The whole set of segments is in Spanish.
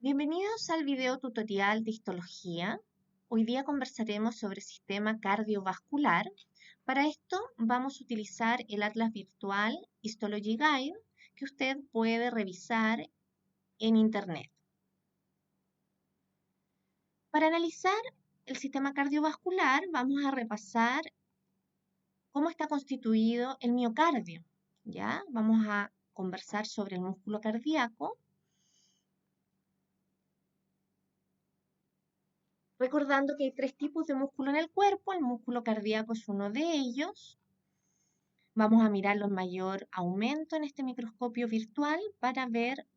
Bienvenidos al video tutorial de histología. Hoy día conversaremos sobre sistema cardiovascular. Para esto vamos a utilizar el atlas virtual Histology Guide que usted puede revisar en internet. Para analizar el sistema cardiovascular vamos a repasar cómo está constituido el miocardio. ¿Ya? Vamos a conversar sobre el músculo cardíaco. Recordando que hay tres tipos de músculo en el cuerpo, el músculo cardíaco es uno de ellos. Vamos a mirarlo en mayor aumento en este microscopio virtual para ver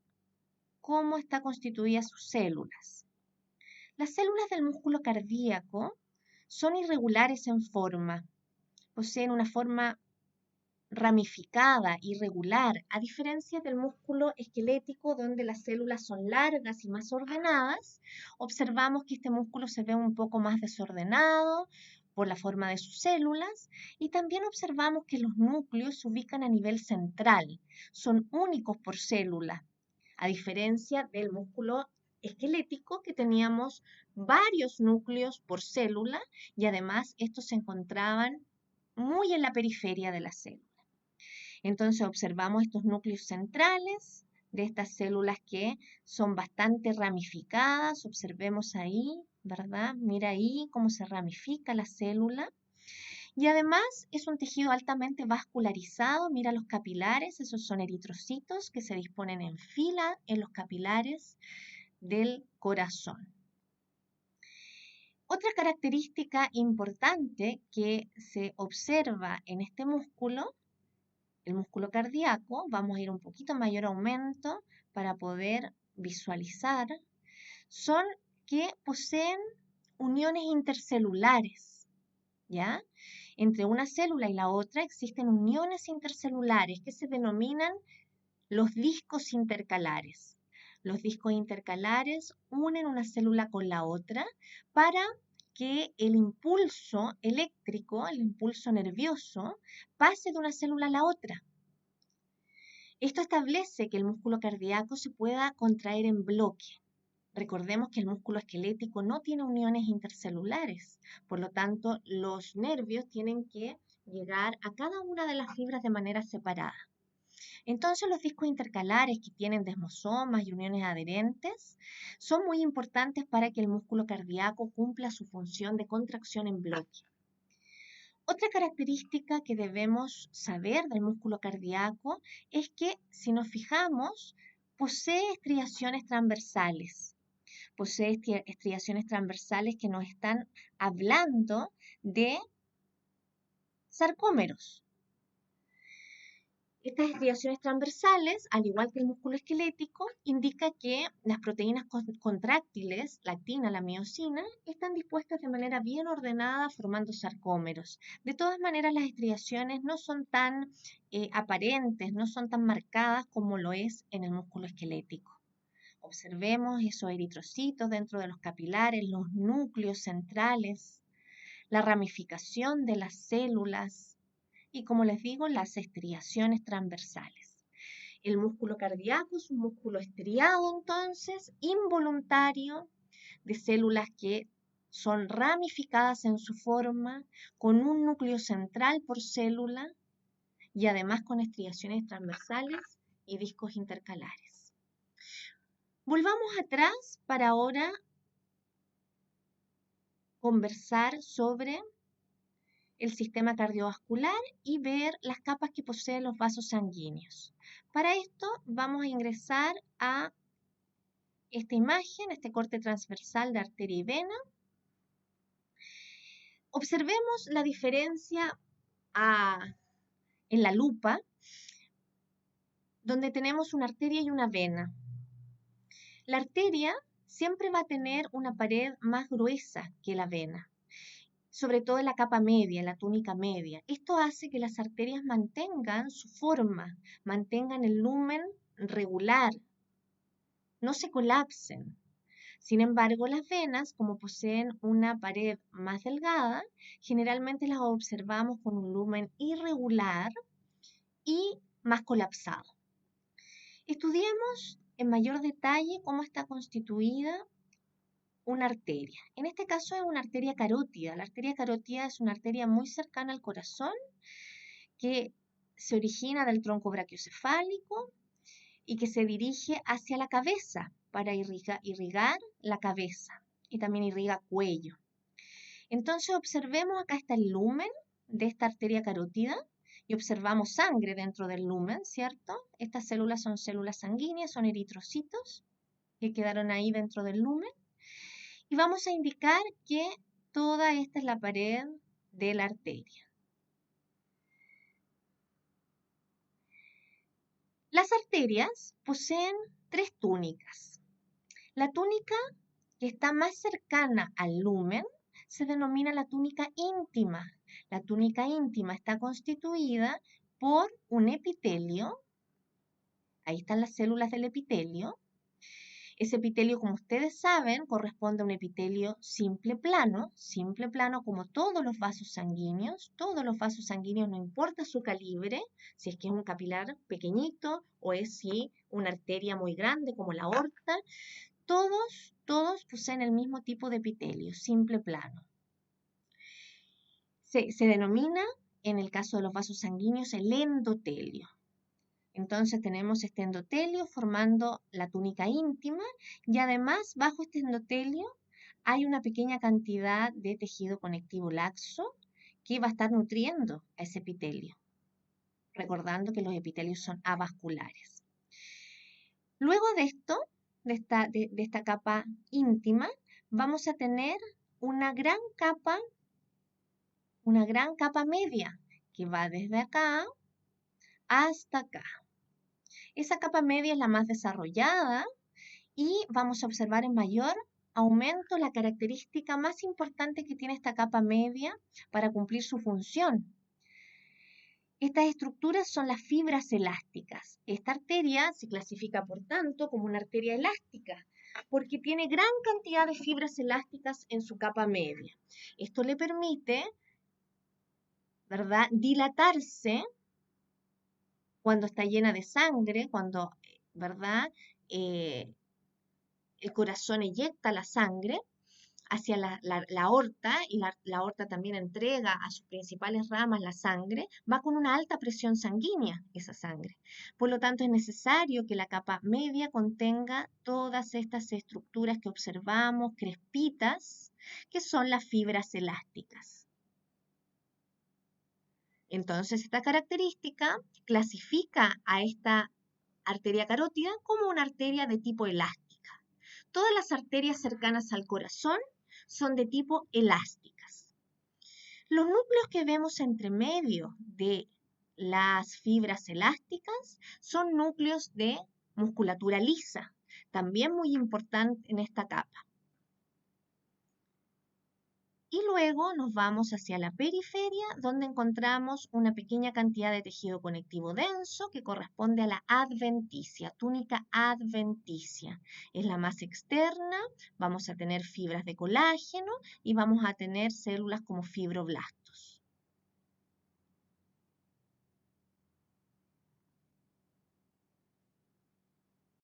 cómo está constituidas sus células. Las células del músculo cardíaco son irregulares en forma, poseen una forma ramificada, irregular, a diferencia del músculo esquelético donde las células son largas y más ordenadas. Observamos que este músculo se ve un poco más desordenado por la forma de sus células y también observamos que los núcleos se ubican a nivel central, son únicos por célula, a diferencia del músculo esquelético que teníamos varios núcleos por célula y además estos se encontraban muy en la periferia de la célula. Entonces observamos estos núcleos centrales de estas células que son bastante ramificadas. Observemos ahí, ¿verdad? Mira ahí cómo se ramifica la célula. Y además es un tejido altamente vascularizado. Mira los capilares, esos son eritrocitos que se disponen en fila en los capilares del corazón. Otra característica importante que se observa en este músculo, el músculo cardíaco, vamos a ir un poquito mayor aumento para poder visualizar, son que poseen uniones intercelulares, ¿ya? Entre una célula y la otra existen uniones intercelulares que se denominan los discos intercalares. Los discos intercalares unen una célula con la otra para que el impulso eléctrico, el impulso nervioso, pase de una célula a la otra. Esto establece que el músculo cardíaco se pueda contraer en bloque. Recordemos que el músculo esquelético no tiene uniones intercelulares, por lo tanto, los nervios tienen que llegar a cada una de las fibras de manera separada. Entonces, los discos intercalares que tienen desmosomas y uniones adherentes son muy importantes para que el músculo cardíaco cumpla su función de contracción en bloque. Otra característica que debemos saber del músculo cardíaco es que, si nos fijamos, posee estriaciones transversales. Posee estriaciones transversales que nos están hablando de sarcómeros. Estas estriaciones transversales, al igual que el músculo esquelético, indica que las proteínas contráctiles, la actina, la miosina, están dispuestas de manera bien ordenada formando sarcómeros. De todas maneras, las estriaciones no son tan aparentes, no son tan marcadas como lo es en el músculo esquelético. Observemos esos eritrocitos dentro de los capilares, los núcleos centrales, la ramificación de las células, y como les digo, las estriaciones transversales. El músculo cardíaco es un músculo estriado, entonces, involuntario, de células que son ramificadas en su forma, con un núcleo central por célula y además con estriaciones transversales y discos intercalares. Volvamos atrás para ahora conversar sobre el sistema cardiovascular y ver las capas que poseen los vasos sanguíneos. Para esto vamos a ingresar a esta imagen, este corte transversal de arteria y vena. Observemos la diferencia en la lupa, donde tenemos una arteria y una vena. La arteria siempre va a tener una pared más gruesa que la vena, sobre todo en la capa media, en la túnica media. Esto hace que las arterias mantengan su forma, mantengan el lumen regular, no se colapsen. Sin embargo, las venas, como poseen una pared más delgada, generalmente las observamos con un lumen irregular y más colapsado. Estudiemos en mayor detalle cómo está constituida una arteria. En este caso es una arteria carótida. La arteria carótida es una arteria muy cercana al corazón que se origina del tronco brachiocefálico y que se dirige hacia la cabeza para irrigar la cabeza y también irriga cuello. Entonces observemos, acá está el lumen de esta arteria carótida y observamos sangre dentro del lumen, ¿cierto? Estas células son células sanguíneas, son eritrocitos que quedaron ahí dentro del lumen. Y vamos a indicar que toda esta es la pared de la arteria. Las arterias poseen 3 túnicas. La túnica que está más cercana al lumen se denomina la túnica íntima. La túnica íntima está constituida por un epitelio. Ahí están las células del epitelio. Ese epitelio, como ustedes saben, corresponde a un epitelio simple plano como todos los vasos sanguíneos. Todos los vasos sanguíneos, no importa su calibre, si es que es un capilar pequeñito o es si una arteria muy grande como la aorta, todos poseen el mismo tipo de epitelio, simple plano. Se denomina, en el caso de los vasos sanguíneos, el endotelio. Entonces tenemos este endotelio formando la túnica íntima y además bajo este endotelio hay una pequeña cantidad de tejido conectivo laxo que va a estar nutriendo a ese epitelio, recordando que los epitelios son avasculares. Luego de esto, de esta capa íntima, vamos a tener una gran capa media que va desde acá hasta acá. Esa capa media es la más desarrollada y vamos a observar en mayor aumento la característica más importante que tiene esta capa media para cumplir su función. Estas estructuras son las fibras elásticas. Esta arteria se clasifica, por tanto, como una arteria elástica, porque tiene gran cantidad de fibras elásticas en su capa media. Esto le permite, ¿verdad?, dilatarse cuando está llena de sangre, cuando, ¿verdad?, el corazón eyecta la sangre hacia la aorta y la aorta también entrega a sus principales ramas la sangre, va con una alta presión sanguínea esa sangre. Por lo tanto, es necesario que la capa media contenga todas estas estructuras que observamos, crespitas, que son las fibras elásticas. Entonces, esta característica clasifica a esta arteria carótida como una arteria de tipo elástica. Todas las arterias cercanas al corazón son de tipo elásticas. Los núcleos que vemos entre medio de las fibras elásticas son núcleos de musculatura lisa, también muy importante en esta capa. Y luego nos vamos hacia la periferia, donde encontramos una pequeña cantidad de tejido conectivo denso que corresponde a la adventicia, túnica adventicia. Es la más externa, vamos a tener fibras de colágeno y vamos a tener células como fibroblastos.